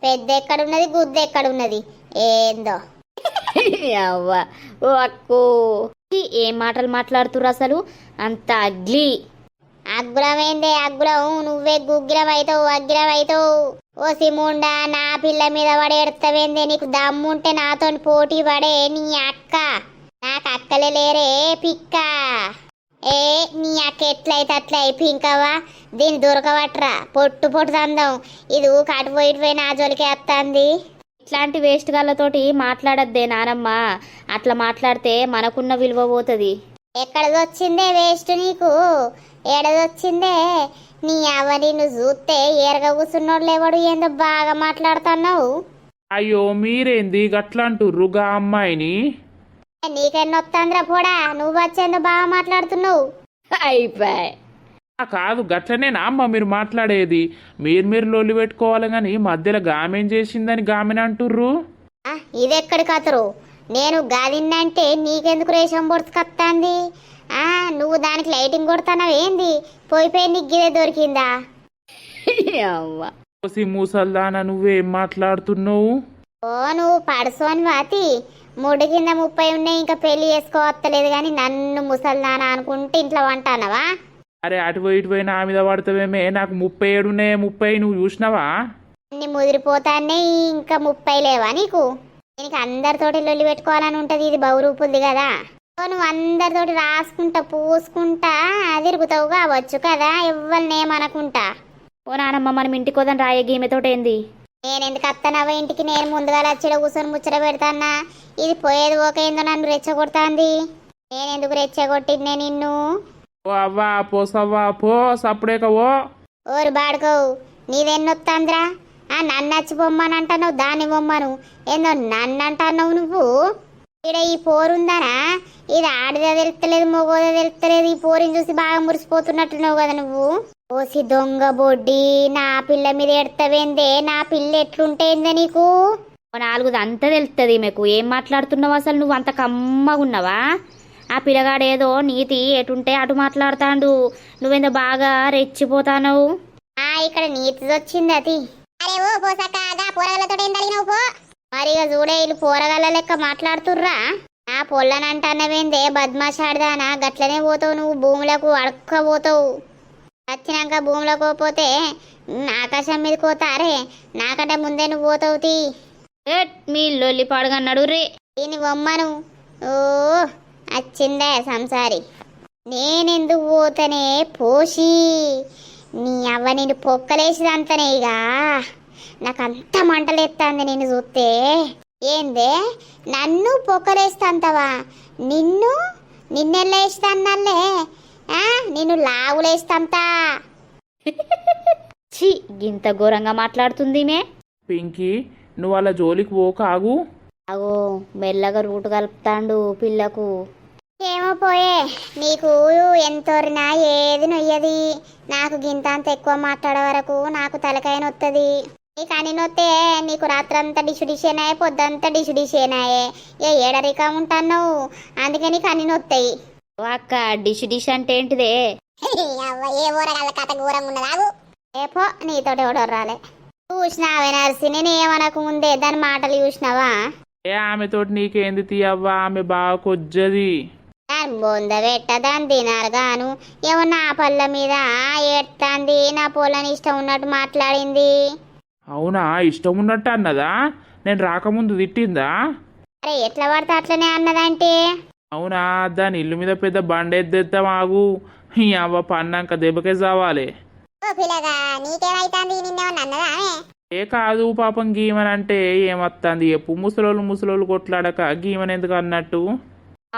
పెద్ద ఎక్కడున్నది గుద్ద ఎక్కడున్నది ఏందో. అవ్వ ఓ అక్కో, ఏం మాటలు మాట్లాడుతుర్రు అసలు? అంత అగ్లీ. అగ్గులమైందే అగ్గులం, నువ్వే గుగ్గిలం అవుతావు అగ్గిలం అవుతావు. ఓ సిముండా, నా పిల్ల మీద పడే ఎడతావేందే? నీకు దమ్ముంటే నాతో పోటీ పడే నీ అక్క. నాకు అక్కలే లేరే పిక్క. ఏ నీ అక్క ఎట్లయితే అట్లా అయిపోయింకవా, దీన్ని దొరకవట్రా పొట్టు పొట్టు తందాం. ఇది కటుపోయిపోయి నా జోలికి వస్తుంది. ఇట్లాంటి వేస్ట్ గాళ్ళతోటి మాట్లాడద్దే నానమ్మ, అట్లా మాట్లాడితే మనకున్న విలువ పోతుంది. ఎక్కడదొచ్చిందే వేస్ట్ నీకు? ఏడదొచ్చిందే? నీ అవని నువ్వు చూస్తే ఏరగా కూర్చున్నోడు లేవాడు, ఏందో బాగా మాట్లాడుతున్నావు. అయ్యో మీరేంది గట్లా అంటుర్రు గా అమ్మాయిని? నీకెన్నొత్తంద్రా పోడా, నువ్వు వచ్చేందో బాగా మాట్లాడుతున్నావు. అయిపోయి కాదు గట్లనేనా అమ్మ మీరు మాట్లాడేది? మీరు లొల్లి పెట్టుకోవాలి కానీ మధ్యలో గామేం చేసిందని గామెని అంటుర్రు. ఇదెక్కడి కథరు? నేను గాదిన్నంటే నీకెందుకు రేషం పొడుచుకొత్తాంది? నువ్వు దానికి లైటింగ్ కొడతానవు ఏంది? పోయిపోయి నీకు గిదే దొరికిందా? ముసల్దానా నువ్వేం మాట్లాడుతున్నావు? ఓ నువ్వు పడుసోని వాతి, ముడి కింద 30 ఉన్నాయి, ఇంకా పెళ్లి చేసుకోవత్తలేదు కానీ నన్ను ముసల్దానా అనుకుంటే ఇంట్లో వంటానవా? అరే అటు పోయి నా మీద పడతావేమే, నాకు 37 ఉన్నాయే. 30 నువ్వు చూసినావా? అన్ని ముదిరిపోతానే, ఇంకా 30 లేవా నీకు? దీనికి అందరితోటి లొల్లి పెట్టుకోవాలని ఉంటది, ఇది బహురూపుంది కదా. నువ్వు అందరితోటి రాసుకుంటా పూసుకుంటా తిరుగుతావు కావచ్చు కదా, ఎవ్వరినేమనుకుంటా. ఓ నానమ్మ మనం ఇంటికి వదని రాయే గీమెతోటి ఏంది? నేను ఎందుకు అత్తనవ్వ ఇంటికి? నేను ముందుగా లచ్చిలో కూర్చొని ముచ్చట పెడతానా. ఇది పోయేది ఓకేందో నన్ను రెచ్చగొడతాంది. నేను ఎందుకు రెచ్చగొట్టింది నిన్ను? ఓ అవ్వా పోసవ్వా పో సప్పుడేకవో. ఓరు బాడుకోవు, నీదెన్నొత్తాంద్రా? నన్ను నచ్చి బొమ్మని అంటున్నావు, దాన్ని బొమ్మను ఏందో నన్ను అంటున్నావు నువ్వు. ఇక్కడ ఈ పోరుందనా? ఇది ఆడిదా తెలుస్తలేదు, మొగోదా తెలుస్తలేదు. ఈ పోరిని చూసి బాగా మురిసిపోతున్నట్టున్నావు కదా నువ్వు. ఓసి దొంగ బొడ్డి, నా పిల్ల మీద ఎడతవేందే? నా పిల్ల ఎట్లుంటేందే నీకు? ఓ నాలుగుది అంతా తెలుస్తుంది మీకు. ఏం మాట్లాడుతున్నావు అసలు? నువ్వు అంత కమ్మగా ఉన్నావా? ఆ పిల్లగాడేదో నీతి ఎటుంటే అటు మాట్లాడుతాండు, నువ్వేందో బాగా రెచ్చిపోతావు. ఇక్కడ నీతిది వచ్చింది అది. అరే ఓ పోసక్కగా పోరగాళ్ళతో ఏం తగినావు పో. మరి ఇక చూడే, వీళ్ళు పోరగాళ్ళ లెక్క మాట్లాడుతుర్రా. ఆ పొల్లనంటన్నవేందే బద్మాషాడదానా? గట్లనే పోతావు నువ్వు, భూములకు అడక్కపోతావు. వచ్చినాక భూమిలోకి పోతే ఆకాశం మీద పోతారే, నాకంటే ముందే నువ్వు పోతావు. తీ మీ లొల్లి పాడుగన్నాడు రే. దీని బొమ్మను. ఓ వచ్చిందే సంసారి. నేనెందుకు పోతనే పోషి, నీ అవ్వ నేను పొక్కలేసిదంతనే. ఇక నాకంత మంటలేస్తుంది నేను చూస్తే. ఏందే నన్ను పొక్కలేస్తాంతవా? నిన్నెల్లేస్తాన్నల్లే, నిన్ను లావులేస్తంతా. ఛీ, గింత ఘోరంగా మాట్లాడుతుంది మే. పింకీ నువ్వు అలా జోలికి పోకాగు. అగో మెల్లగా రూటు కలుపుతాండు పిల్లకు. ఏమో పోయే, నీకు ఎంతోరినా ఏది నొయ్యది. నాకు గింత అంత ఎక్కువ మాట్లాడే వరకు నాకు తలకాయ నొత్తది. నీకు అని నొత్తే నీకు రాత్రంతా డిషుడిషేనాయే, పొద్దంతా డిషుడిషేనాయే. ఏడరికా ఉంటావు, అందుకే నీకు అన్ని నొత్తాయి. అక్క డిష్ డిష్ అంటే ఏంటిదే? ఏ ఊరగాళ్ళ కథ ఘోరంగా ఉన్నదాగు. ఏపో నీతోటి ఎవడో రాలే. చూసినావే నర్సి, నేను ఏమనకు ముందే దాని మాటలు చూసినావా? ఆమెతోటి నీకేంది తీయవ్వా, ఆమె బాగా కొజ్జది. దాని బొంద పెట్ట దాని తినారు గాను ఏమో నా పళ్ళ మీద ఏడుతాంది. నా పొలని ఇష్టం ఉన్నట్టు మాట్లాడింది. అవునా? ఇష్టం ఉన్నట్టు అన్నదా? నేను రాకముందు తిట్టిందా? అరే ఎట్లా పడితే అట్లనే అన్నదంటే? అవునా? దాని ఇల్లు మీద పెద్ద బండెద్దేద్దాం ఆగు. ఈ అవ్వ పన్నాక దెబ్బకే చావాలి. ఏ కాదు పాపం, గీమనంటే ఏమత్తాంది చెప్పు. ముసలోళ్ళు కొట్లాడక గీమని ఎందుకు అన్నట్టు?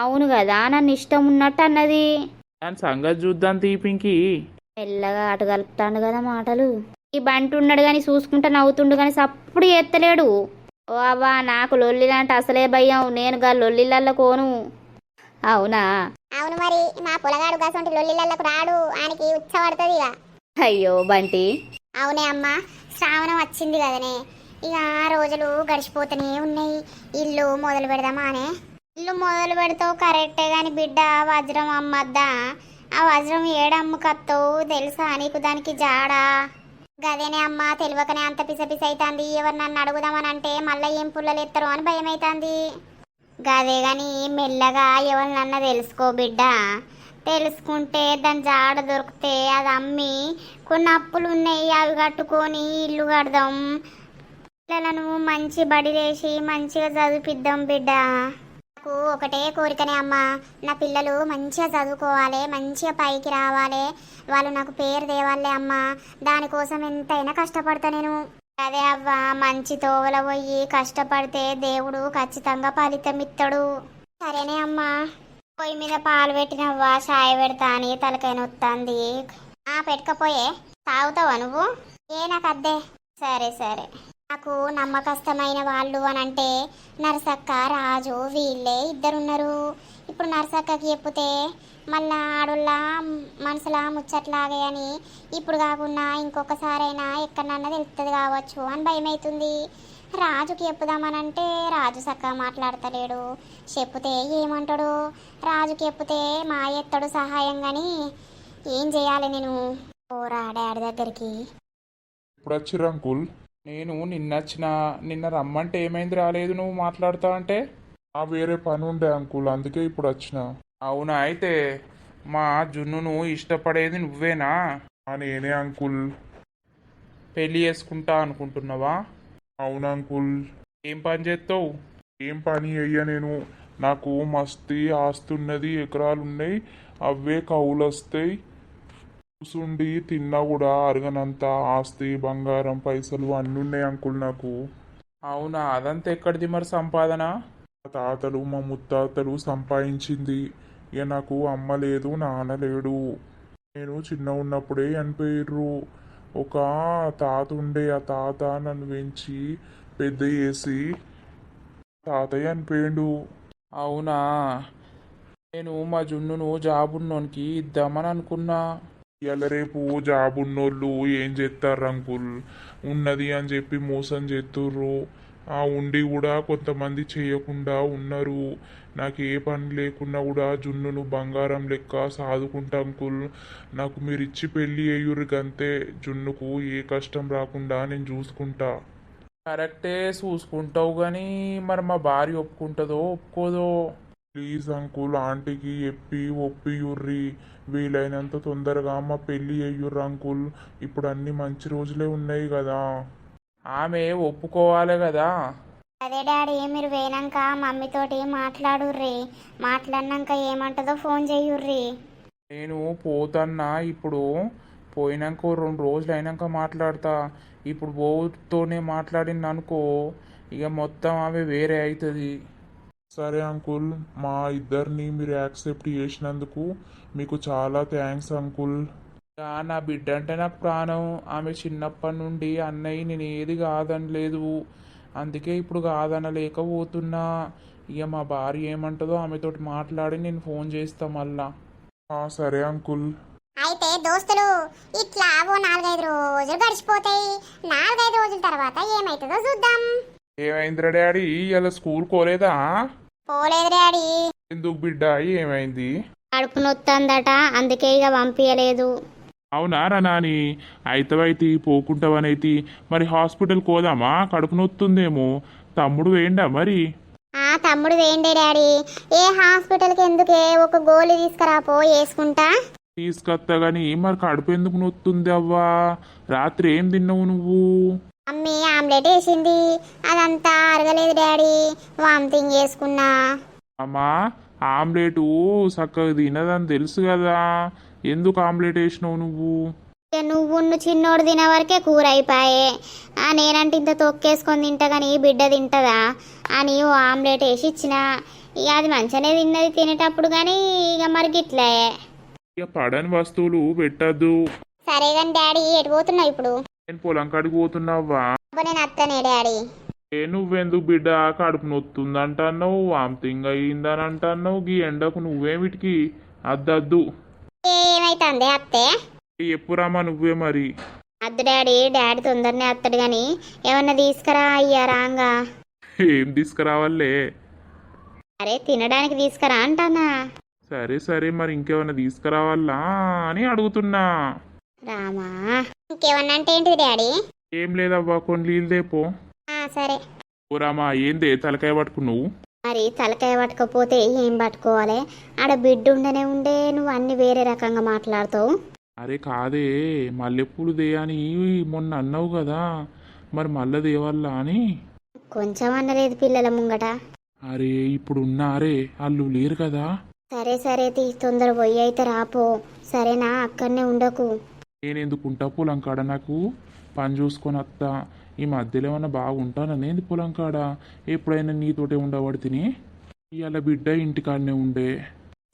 అవును కదా, నన్ను ఇష్టం ఉన్నట్టు అన్నది. దాని సంగతి చూద్దాం తీపింకి. మెల్లగా అటు కలుపుతాండు కదా మాటలు. ఈ బంటి ఉన్నాడు కానీ చూసుకుంటా నవ్వుతుండు కానీ సప్పుడు ఎత్తలేడు. ఓ అవ్వా, నాకు లొల్లిలంటే అసలే భయం. నేను గా లొల్లిళ్ళల్లో కోను. అవునా? అవును మరి, మా పొలగాడు గసంటి లొల్లిళ్ళకు రాడు, ఆయనకి ఉచ్చబడుతుంది. అయ్యో బంటి. అవునే అమ్మా, శ్రావణం వచ్చింది కదనే, ఇక రోజులు గడిచిపోతూనే ఉన్నాయి. ఇల్లు మొదలు పెడదామా అనే. ఇల్లు మొదలు పెడతావు కరెక్టే గాని బిడ్డ, వజ్రం అమ్మద్దా? ఆ వజ్రం ఏడమ్ముకత్తావు తెలుసా నీకు? దానికి జాడా గదేనే అమ్మా, తెలియకనే అంత పిసపిస అవుతుంది. ఎవరు నన్ను అడుగుదామని అంటే మళ్ళీ ఏం పుల్లలు ఎత్తారు అని భయం అవుతుంది. గదే గాని మెల్లగా ఎవరినన్నా తెలుసుకో బిడ్డ. తెలుసుకుంటే దాని జాడ దొరికితే అది అమ్మి కొన్ని అప్పులు ఉన్నాయి, అవి కట్టుకొని ఇల్లు కడదాం. పిల్లలను మంచి బడిలేసి మంచిగా చదివిద్దాం బిడ్డ. నాకు ఒకటే కోరికనే అమ్మా, నా పిల్లలు మంచిగా చదువుకోవాలి, మంచిగా పైకి రావాలి, వాళ్ళు నాకు పేరు తేవాలే అమ్మా. దానికోసం ఎంతైనా కష్టపడతా నేను. అదే అవ్వ, మంచి తోవల పోయి కష్టపడితే దేవుడు ఖచ్చితంగా ఫలితం ఇస్తాడు. సరేనే అమ్మా. పొయ్యి మీద పాలు పెట్టినవ్వా, చాయ్ పెడతా అని తలకాయ నొత్తాంది. పెట్టకపోయే తాగుతావా నువ్వు? నాకు అద్దే. సరే సరే. నాకు నమ్మకస్తమైన వాళ్ళు అని అంటే నరసక్క, రాజు వీళ్ళే ఇద్దరున్నారు. ఇప్పుడు నరసక్కకి చెప్తే మళ్ళా ఆడోళ్ళ మనసులా ముచ్చట్లాగే అని ఇప్పుడు కాకుండా ఇంకొకసారైనా ఎక్కడన్నా తెలుస్తుంది కావచ్చు అని భయం అవుతుంది. రాజుకి చెప్పుదామనంటే రాజు చక్కగా మాట్లాడతలేడు. చెప్తే ఏమంటాడు? రాజుకి చెప్తే మా ఎత్తడు సహాయం కానీ ఏం చేయాలి నేను? పోరా డాడీ దగ్గరికి. ఇప్పుడు వచ్చిర్రు అంకుల్. నేను నిన్న రమ్మంటే ఏమైంది రాలేదు నువ్వు మాట్లాడుతా అంటే? వేరే పని ఉండే అంకుల్, అందుకే ఇప్పుడు వచ్చిన. అవునా? అయితే మా జున్నును ఇష్టపడేది నువ్వేనా? నేనే అంకుల్. పెళ్ళి చేసుకుంటా అనుకుంటున్నావా? అవును అంకుల్. ఏం పని చేస్తావు? ఏం పని అయ్యా నేను, నాకు మస్తీ ఆస్తున్నది, ఎకరాలు ఉన్నాయి, అవే కౌలు వస్తాయి. కూసుండి తిన్నా కూడా అరగనంత ఆస్తి బంగారం పైసలు అన్నీ ఉన్నాయి అంకుల్ నాకు. అవునా, అదంతా ఎక్కడిది మరి సంపాదన? మా తాతలు మా ముత్తాతలు సంపాదించింది. ఇక నాకు అమ్మ లేదు నాన్న లేడు. నేను చిన్న ఉన్నప్పుడే చనిపోయిర్రు. ఒక తాత ఉండే, ఆ తాత నన్ను పెంచి పెద్ద చేసి తాతయ్య చనిపోయిండు. అవునా, నేను మా జున్నును జాబున్నోనికి ఇద్దామని అనుకున్నా. ఇవాళ రేపు జాబ్ ఉన్నోళ్ళు ఏం చేస్తారు అంకుల్, ఉన్నది అని చెప్పి మోసం చేస్తుర్రు. ఆ ఉండి కూడా కొంతమంది చేయకుండా ఉన్నారు. నాకు ఏ పని లేకున్నా కూడా జున్నును బంగారం లెక్క సాదుకుంటా అంకుల్. నాకు మీరు ఇచ్చి పెళ్ళి అయ్యుర్రు గంతే. జున్నుకు ఏ కష్టం రాకుండా నేను చూసుకుంటా. కరెక్టే చూసుకుంటావు కానీ మరి మా భార్య ఒప్పుకుంటుందో ఒప్పుకోదో? ప్లీజ్ అంకుల్, ఆంటీకి చెప్పి ఒప్పియుర్రి. వీలైనంత తొందరగా మా పెళ్ళి అయ్యుర్రు అంకుల్. ఇప్పుడు అన్ని మంచి రోజులే ఉన్నాయి కదా. ఆమె ఒప్పుకోవాలి కదా. అదే డాడీ, మీరు పోయినాక మమ్మీతోటి మాట్లాడుర్రి. మాట్లాడినాక ఏమంటుందో ఫోన్ చేయుర్రి. నేను పోతన్నా ఇప్పుడు. పోయినాక ఓ 2 రోజులు అయినాక మాట్లాడతా. ఇప్పుడు పోతూనే మాట్లాడింది అనుకో, ఇక మొత్తం ఆమె వేరే అవుతుంది. సరే అంకుల్, మా ఇద్దరిని మీరు యాక్సెప్ట్ చేసినందుకు మీకు చాలా థ్యాంక్స్ అంకుల్. ఇక నా బిడ్డ అంటే నాకు ప్రాణం. ఆమె చిన్నప్పటి నుండి అన్నయ్య నేను ఏది కాదనలేదు. అందుకే ఇప్పుడు కాదనలేకపోతున్నా. ఇక మా భార్య ఏమంటుందో ఆమెతోటి మాట్లాడి నేను ఫోన్ చేస్తా మళ్ళా. సరే అంకుల్. అయితే దోస్తులు, ఇట్లా ఓ 4-5 రోజులు గడిచిపోతాయి. 4-5 రోజుల తర్వాత ఏమైతుందో చూద్దాం. ఏమైందిరా డాడీ, ఇలా స్కూల్ కోలేదా? పోలేదు డాడీ. ఎందుకు బిడ్డ, ఏమైంది? కడుపు నొత్తందట, అందుకే ఇక పంపించలేదు. అవునా రా నాని, అయితవైతి పోకుంటావనైతి. మరి హాస్పిటల్ కోదామా? కడుపు నొత్తుందేమో. తమ్ముడు వేయండా మరి? తమ్ముడు వేయండి డాడీ. ఏ హాస్పిటల్కి ఎందుకే, ఒక గోళీ తీసుకురాపో, వేసుకుంటా. తీసుకొస్తా గాని మరి కడుపు ఎందుకు నొత్తుంది అవ్వా? రాత్రి ఏం తిన్నావు నువ్వు? అమ్మి ఆమ్లెట్ వేసింది, అదంతా అరగలేదు డాడీ. వామిటింగ్ చేసుకున్నా. అమ్మా, ఆమ్లెటు చక్కగా తినదని తెలుసు కదా, ఎందుకు ఆమ్లెట్ వేసినావు నువ్వు? ఇక నువ్వు చిన్నోడు తినే వరకే కూర అయిపోయే. నేనంటే ఇంత తొక్కేసుకొని తింటా కానీ బిడ్డ తింటదా అని ఓ ఆమ్లెట్ వేసి ఇచ్చిన. ఇక అది మంచిగానే తిన్నది తినేటప్పుడు, కానీ ఇక మరి గిట్లే. ఇక పడని వస్తువులు పెట్టద్దు. సరే కానీ డాడీ, ఎటు పోతున్నావు ఇప్పుడు? నేను పొలం కాడికి పోతున్నావా? నేను అత్తనే డాడీ. నువ్వెందుకు బిడ్డ, కడుపు నొత్తుందంటున్నావు, వామిటింగ్ అయ్యిందని అంటున్నావు. గీ ఎండకు నువ్వేమిటికి అద్దద్దు. ఏమైతుంది అత్తే? ఎప్పుడమ్మా నువ్వే మరి? అద్దు డాడీ, డాడీ తొందరనే అత్తడు కానీ ఏమన్నా తీసుకురా అయ్యా రాంగా. ఏం తీసుకురావాలే? అరే తినడానికి తీసుకురా అంటానా. సరే సరే, మరి ఇంకేమన్నా తీసుకురావాలా అని అడుగుతున్నా. రామా, ఇంకేమన్నా అంటే ఏంటిది డాడీ? ఏం లేదవ్వా, కొన్ని నీళ్ళు దేపో. సరే. ఓరామా, ఏందే తలకాయ పట్టుకు నువ్వు? మరి తలకాయ పట్టుకపోతే ఏం పట్టుకోవాలి? ఆడ బిడ్డ ఉండనే ఉండే నువ్వు అన్ని వేరే రకంగా మాట్లాడతావు. అరే కాదే, మల్లెపూలు దేయని మొన్న అన్నావు కదా, మరి మళ్ళీ దేవాలా అని. కొంచెం అనలేదు పిల్లల ముంగట. అరే ఇప్పుడు ఉన్నారే, వాళ్ళు లేరు కదా. సరే సరే తొందర పోయి అయితే రాపో. సరేనా, అక్కడనే ఉండకు. నేనెందుకుంటా పొలం కాడ, నాకు పని చూసుకొని వస్తా. ఈ మధ్యలో ఏమన్నా బాగుంటాననేది పొలం కాడ. ఎప్పుడైనా నీతోటే ఉండబడి తిని. ఇవాళ బిడ్డ ఇంటికాడనే ఉండే.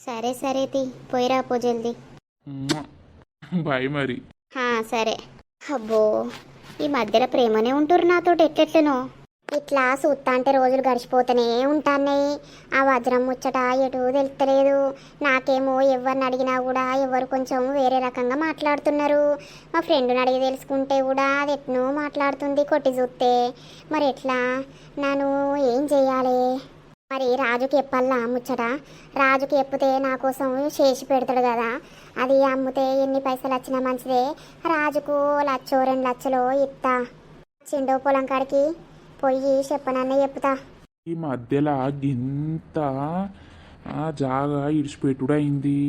సరే సరే పోయి రాపో జల్దీ. బాయ్ మరి. సరే. అబ్బో, ఈ మధ్యలో ప్రేమనే ఉంటురు నాతోటి ఎట్లెట్లనో. ఇట్లా చూస్తా అంటే రోజులు గడిచిపోతూనే ఉంటాయి. ఆ వజ్రం ముచ్చట ఎటు తెలుస్తలేదు. నాకేమో ఎవరిని అడిగినా కూడా ఎవరు కొంచెం వేరే రకంగా మాట్లాడుతున్నారు. మా ఫ్రెండ్ని అడిగి తెలుసుకుంటే కూడా అది ఎట్నో మాట్లాడుతుంది కొట్టి చూస్తే. మరి ఎట్లా, నన్ను ఏం చెయ్యాలి? మరి రాజుకి చెప్పాలా ముచ్చట? రాజుకి చెప్తే నా కోసం చేసి పెడతాడు కదా. అది అమ్మితే ఎన్ని పైసలు వచ్చినా మంచిదే. రాజుకు 1,00,000 2 లక్షలు ఇస్తా. చిండో పొలం కాడికి పోయి చెప్పనన్నా చెప్తా. ఈ మధ్యలో గింత జాగా ఇడిచిపెట్టుడు అయింది.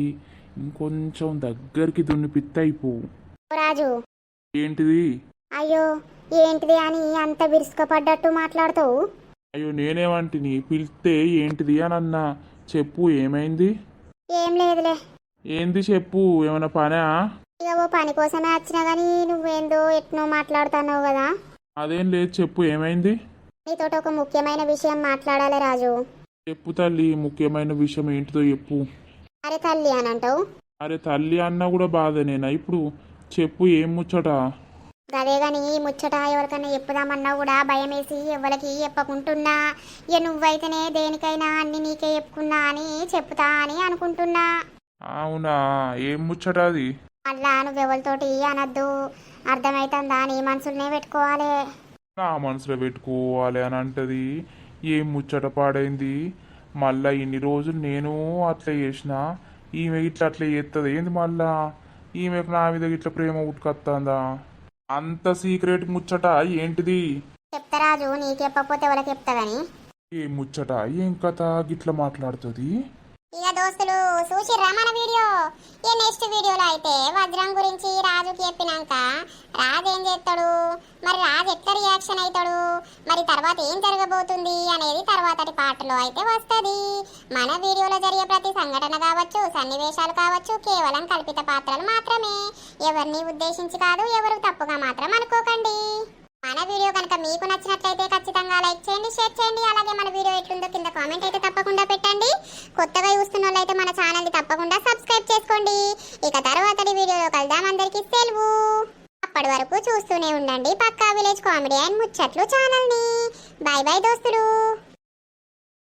ఇంకొంచెం దగ్గరికి దున్నిపిత్త అయిపో. రాజు, ఏంటిది? అయ్యో ఏంటిది అని అంత విరుసుకపడ్డట్టు మాట్లాడుతావు? అయ్యో నేనేమంటిని, పిలిస్తే ఏంటిది అని అన్నా. చెప్పు, ఏమైంది? ఏం లేదులే. ఏంది చెప్పు, ఏమైనా పనా? ఇక ఓ పని కోసమే వచ్చినా కానీ నువ్వేందో ఎట్నో మాట్లాడుతున్నావు కదా. అదేం లేదు, చెప్పు ఏమైంది? నీతో ఒక ముఖ్యమైన విషయం మాట్లాడాలి రాజు. చెప్పు తల్లి, ముఖ్యమైన విషయం ఏంటిదో చెప్పు. అరే తల్లి అని అంటావు. అరే తల్లి అన్నా కూడా బాధనేనా ఇప్పుడు? చెప్పు ఏం ముచ్చట? అదే గాని ఈ ముచ్చట ఎవరికైనా చెప్పుదామన్నా కూడా భయం వేసి ఎవరికి చెప్పకుంటున్నా. ఇక నువ్వైతేనే దేనికైనా అన్ని నీకే చెప్పుకున్నా అని చెప్తా అని అనుకుంటున్నా. అవునా, ఏం ముచ్చట అది? మళ్ళా నువ్వెవరితోటి అనద్దు, అర్థమైతుందా? నీ మనసులనే పెట్టుకోవాలి. నా మనసులో పెట్టుకోవాలి అని అంటది. ఏం ముచ్చట పాడైంది? మళ్ళా ఇన్ని రోజులు నేను అట్లా చేసిన, ఈమె ఇట్లా అట్లా చేస్తుంది ఏంది? మళ్ళా ఈమెకు నా మీద ఇట్లా ప్రేమ ఉట్టుకొస్తుందా? అంత సీక్రెట్ ముచ్చట ఏంటిది? చెప్తా రాజు, నీకు చెప్పకపోతే ఎవరికి చెప్తా గాని. ఏం ముచ్చట, ఏం కథ గిట్లా మాట్లాడుతుంది? ఇక దోస్తులు చూసిర్రా మన వీడియో? ఈ నెక్స్ట్ వీడియోలో అయితే వజ్రం గురించి రాజుకి చెప్పినాక రాజు ఏం చేస్తాడు, మరి రాజు ఎట్లా రియాక్షన్ అవుతాడు, మరి తర్వాత ఏం జరగబోతుంది అనేది తర్వాతటి పాటలో అయితే వస్తుంది. మన వీడియోలో జరిగే ప్రతి సంఘటన కావచ్చు, సన్నివేశాలు కావచ్చు, కేవలం కల్పిత పాత్రలు మాత్రమే. ఎవరిని ఉద్దేశించి కాదు, ఎవరు తప్పుగా మాత్రం అనుకోకండి. మన వీడియో కనుక మీకు నచ్చినట్లయితే ఖచ్చితంగా లైక్ చేయండి, షేర్ చేయండి. అలాగే మన వీడియో ఎట్లుందో కింద కామెంట్ అయితే తప్పకుండా పెట్టండి. కొత్తగా చూస్తున్న వాళ్ళైతే మన ఛానల్ని తప్పకుండా సబ్స్క్రైబ్ చేసుకోండి. ఇక తర్వాతటి వీడియోలో కలుద్దాం. అందరికీ సెలవు. అప్పటి వరకు చూస్తూనే ఉండండి పక్కా విలేజ్ కామెడీ అండ్ ముచ్చట్లు ఛానల్ని. బాయ్ బాయ్ దోస్తులు.